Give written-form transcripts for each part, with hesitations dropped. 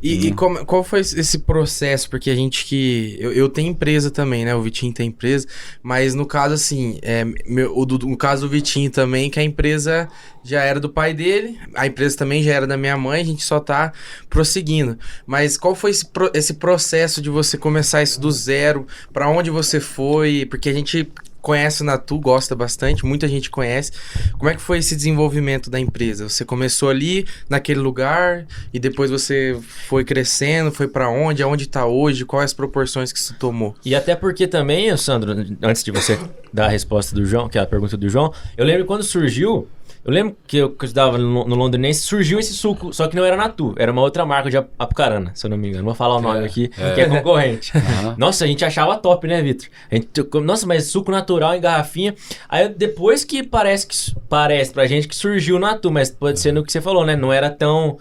E qual foi esse processo? Porque a gente eu tenho empresa também, né? O Vitinho tem empresa, mas no caso, assim, no caso do Vitinho também, que a empresa já era do pai dele, a empresa também já era da minha mãe, a gente só tá prosseguindo. Mas qual foi esse processo de você começar isso do zero? Pra onde você foi? Porque a gente conhece o Natu, gosta bastante, muita gente conhece. Como é que foi esse desenvolvimento da empresa? Você começou ali, naquele lugar, e depois você foi crescendo, foi pra onde? Aonde tá hoje? Quais as proporções que isso tomou? E até porque também, Sandro, antes de você dar a resposta do João, que é a pergunta do João, eu lembro quando surgiu... Eu lembro que eu estudava no Londrinense, surgiu esse suco, só que não era Natu, era uma outra marca de Apucarana, se eu não me engano. Não vou falar o nome aqui, que é concorrente. Nossa, a gente achava top, né, Vitor? Nossa, mas suco natural em garrafinha. Aí depois que parece pra gente que surgiu o Natu, mas pode ser no que você falou, né? Não era tão...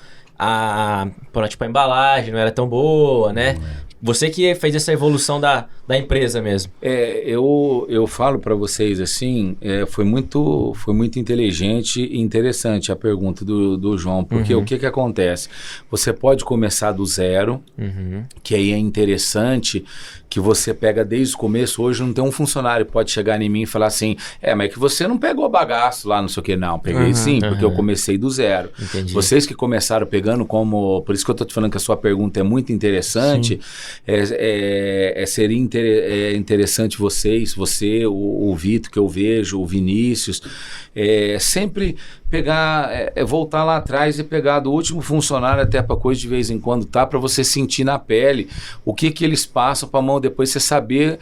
tipo, a embalagem não era tão boa, né? Você que fez essa evolução da empresa mesmo. Eu falo para vocês assim, foi muito inteligente e interessante a pergunta do João, porque o que acontece? Você pode começar do zero, que aí é interessante, que você pega desde o começo. Hoje não tem um funcionário que pode chegar em mim e falar assim, mas é que você não pegou bagaço lá, não sei o que, não. Peguei sim, porque eu comecei do zero. Entendi. Vocês que começaram pegando por isso que eu tô te falando que a sua pergunta é muito interessante. Seria interessante você, o Vitor, que eu vejo, o Vinícius, sempre pegar, voltar lá atrás e pegar do último funcionário até para coisa de vez em quando, tá? Para você sentir na pele o que eles passam para mão, depois você saber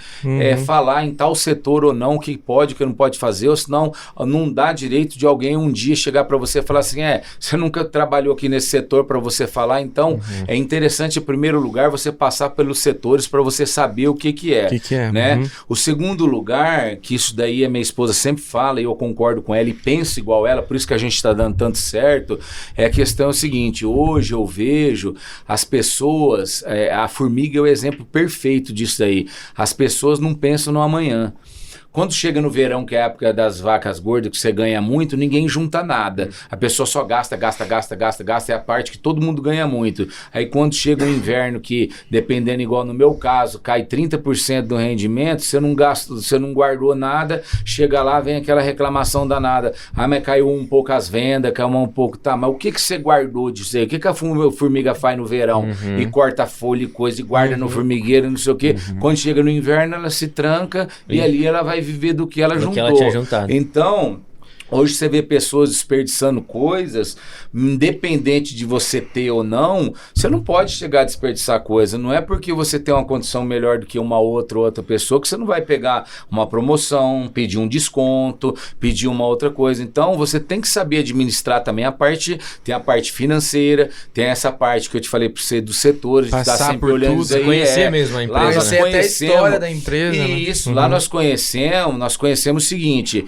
falar em tal setor ou não, o que pode, o que não pode fazer, ou senão não dá direito de alguém um dia chegar para você e falar assim, você nunca trabalhou aqui nesse setor para você falar, então é interessante, em primeiro lugar, você passar pelos setores para você saber o que é, né? O segundo lugar, que isso daí a minha esposa sempre fala e eu concordo com ela e penso igual ela, por isso que a gente está dando tanto certo, a questão é o seguinte, hoje eu vejo as pessoas, a formiga é o exemplo perfeito disso aí, as pessoas não pensam no amanhã. Quando chega no verão, que é a época das vacas gordas, que você ganha muito, ninguém junta nada. A pessoa só gasta, é a parte que todo mundo ganha muito. Aí quando chega o inverno, que dependendo, igual no meu caso, cai 30% do rendimento, você não guardou nada, chega lá, vem aquela reclamação danada. Mas caiu um pouco as vendas, caiu um pouco, tá, mas o que você guardou disso aí? O que a formiga faz no verão? E corta folha e coisa, e guarda no formigueiro, não sei o quê. Quando chega no inverno, ela se tranca e ali ela vai viver do que ela juntou. Que ela tinha juntado. Então, hoje você vê pessoas desperdiçando coisas, independente de você ter ou não, você não pode chegar a desperdiçar coisa. Não é porque você tem uma condição melhor do que uma outra pessoa que você não vai pegar uma promoção, pedir um desconto, pedir uma outra coisa. Então, você tem que saber administrar também tem a parte financeira, tem essa parte que eu te falei para você dos setores, de estar sempre olhando tudo, isso aí. Conhecer mesmo a empresa. Lá nós conhecemos até a história da empresa. Isso, lá nós conhecemos o seguinte,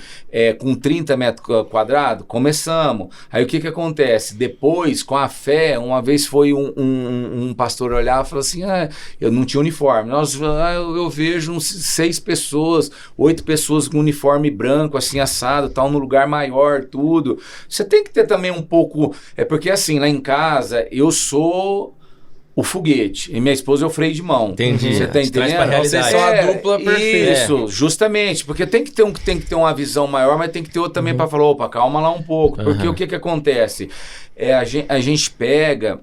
com 30 metros quadrados, começamos. Aí o que acontece? Depois, com a fé, uma vez foi um pastor olhar e falou assim, eu não tinha uniforme. Eu vejo 6 pessoas, 8 pessoas com uniforme branco, assim, assado, tal, no lugar maior, tudo. Você tem que ter também um pouco... porque assim, lá em casa, eu sou... o foguete, e minha esposa é o freio de mão. Entendi. Você tá entendendo? Vocês são a dupla perfeita. Isso, justamente, porque tem que ter uma visão maior, mas tem que ter outra também para falar, opa, calma lá um pouco, porque o que acontece? A gente pega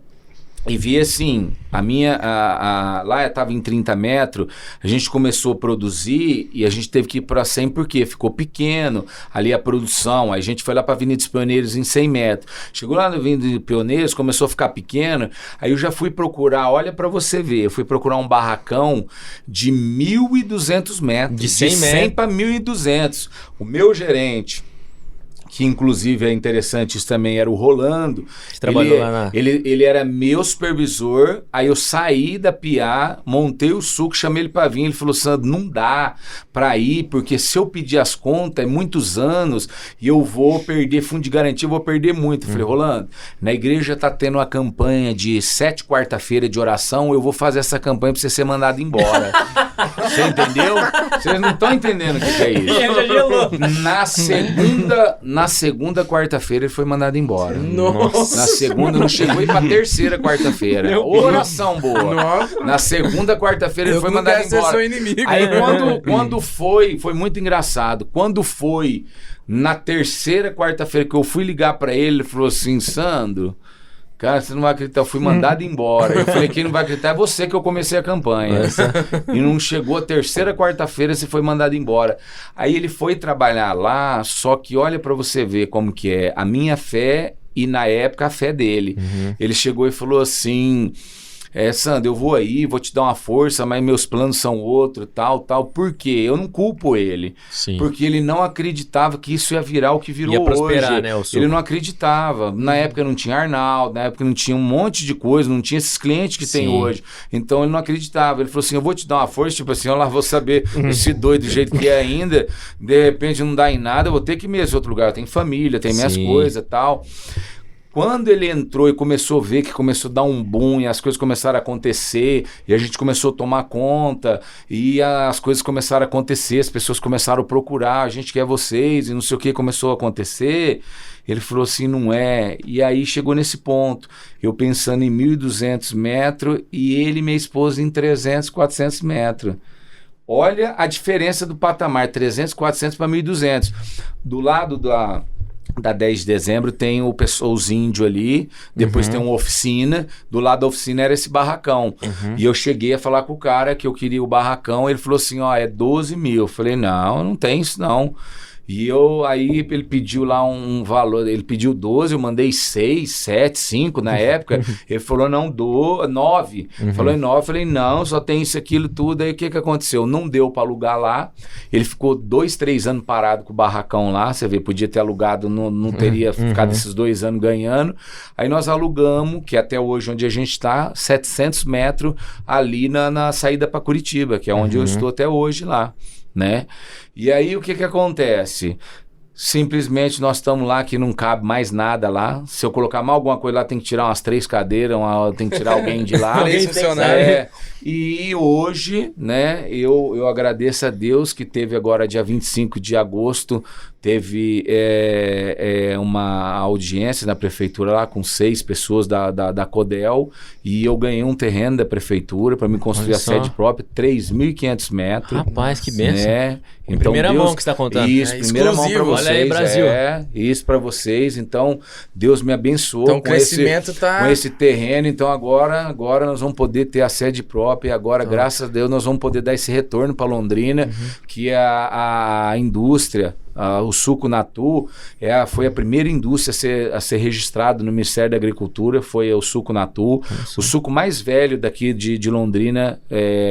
e vi assim, lá estava em 30 metros, a gente começou a produzir e a gente teve que ir para 100 porque ficou pequeno ali a produção, aí a gente foi lá para a Avenida dos Pioneiros em 100 metros, chegou lá na Avenida dos Pioneiros, começou a ficar pequeno, aí eu já fui procurar, olha para você ver, eu fui procurar um barracão de 1.200 metros, de 100 para 1.200, o meu gerente, que inclusive é interessante, isso também era o Rolando. Que trabalhou lá na... Ele era meu supervisor, aí eu saí da PIA, montei o suco, chamei ele para vir, ele falou, Sandro, não dá para ir, porque se eu pedir as contas, é muitos anos, e eu vou perder fundo de garantia, eu vou perder muito. Eu falei, Rolando, na igreja tá tendo uma campanha de 7 quarta-feira de oração, eu vou fazer essa campanha para você ser mandado embora. Você entendeu? Vocês não estão entendendo o que é isso. Ele já gelou. Na segunda quarta-feira ele foi mandado embora. Nossa. Na segunda, não chegou a ir pra terceira quarta-feira. Oração boa. Nossa. Na segunda quarta-feira ele Eu foi não mandado quero ser embora. seu inimigo. Aí quando foi muito engraçado. Quando foi na terceira quarta-feira que eu fui ligar pra ele falou assim, Sandro, cara, você não vai acreditar, eu fui mandado embora. Eu falei, quem não vai acreditar é você, que eu comecei a campanha. E não chegou a terceira quarta-feira, você foi mandado embora. Aí ele foi trabalhar lá, só que olha pra você ver como que é a minha fé e na época a fé dele. Ele chegou e falou assim, Sandro, eu vou aí, vou te dar uma força, mas meus planos são outro, tal. Por quê? Eu não culpo ele. Sim. Porque ele não acreditava que isso ia virar o que virou Ia prosperar, hoje. né, o suco. Ele não acreditava. Na época não tinha Arnaldo, na época não tinha um monte de coisa, não tinha esses clientes que tem Sim. hoje. Então ele não acreditava. Ele falou assim, eu vou te dar uma força, tipo assim, eu lá vou saber esse doido do jeito que é ainda, de repente não dá em nada, eu vou ter que ir mesmo em outro lugar. Eu tenho família, tenho minhas Sim. coisas e tal. Quando ele entrou e começou a ver que começou a dar um boom e as coisas começaram a acontecer e a gente começou a tomar conta e as coisas começaram a acontecer, as pessoas começaram a procurar, a gente quer vocês e não sei o que começou a acontecer, ele falou assim, não é. E aí chegou nesse ponto, eu pensando em 1.200 metros e ele e minha esposa em 300, 400 metros. Olha a diferença do patamar, 300, 400 para 1.200. Do lado da 10 de dezembro tem os índios ali, depois tem uma oficina, do lado da oficina era esse barracão. E eu cheguei a falar com o cara que eu queria o barracão, ele falou assim, ó, é 12 mil. Eu falei, não tem isso não. E aí ele pediu lá um valor, ele pediu 12, eu mandei 6, 7, 5 na época, ele falou, não, 9. Falou em 9, eu falei, não, só tem isso, aquilo, tudo. Aí o que aconteceu? Não deu para alugar lá, ele ficou 2, 3 anos parado com o barracão lá, você vê, podia ter alugado, não teria ficado esses 2 anos ganhando. Aí nós alugamos, que até hoje onde a gente está, 700 metros ali na saída para Curitiba, que é onde eu estou até hoje lá, né? E aí o que acontece? Simplesmente nós estamos lá que não cabe mais nada lá. Se eu colocar mais alguma coisa lá, tem que tirar umas 3 cadeiras, tem que tirar alguém de lá. Três funcionários. E hoje, né, eu agradeço a Deus que teve agora dia 25 de agosto, teve uma audiência na prefeitura lá com 6 pessoas da Codel e eu ganhei um terreno da prefeitura para me construir a sede própria, 3.500 metros. Rapaz, que benção. Né? Em primeira mão que você está contando. Isso, primeira mão para vocês. Olha aí, Brasil. Isso para vocês. Então, Deus me abençoou então, o crescimento com esse terreno. Então, agora nós vamos poder ter a sede própria e agora, graças a Deus, nós vamos poder dar esse retorno para Londrina, que é a indústria. O suco Natu foi a primeira indústria a ser registrada no Ministério da Agricultura, foi o suco Natu. O suco mais velho daqui de Londrina,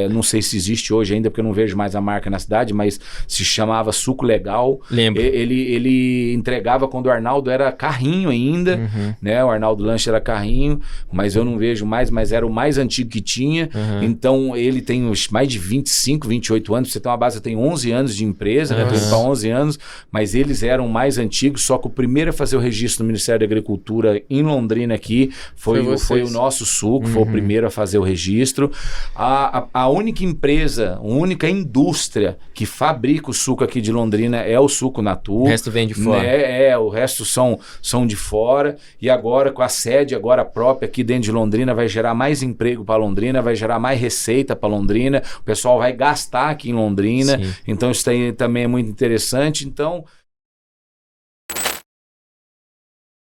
não sei se existe hoje ainda, porque eu não vejo mais a marca na cidade, mas se chamava Suco Legal. Lembro. Ele entregava quando o Arnaldo era carrinho ainda, né? O Arnaldo Lanche era carrinho, mas eu não vejo mais, mas era o mais antigo que tinha. Então ele tem mais de 25, 28 anos, você tem uma base, tem 11 anos de empresa, né? Tô indo para 11 anos, mas eles eram mais antigos, só que o primeiro a fazer o registro no Ministério da Agricultura em Londrina aqui foi o nosso suco, foi o primeiro a fazer o registro. A única empresa, a única indústria que fabrica o suco aqui de Londrina é o suco Natu. O resto vem de fora. O resto são de fora, e agora com a sede agora própria aqui dentro de Londrina vai gerar mais emprego para Londrina, vai gerar mais receita para Londrina, o pessoal vai gastar aqui em Londrina. Sim. Então isso também é muito interessante. Então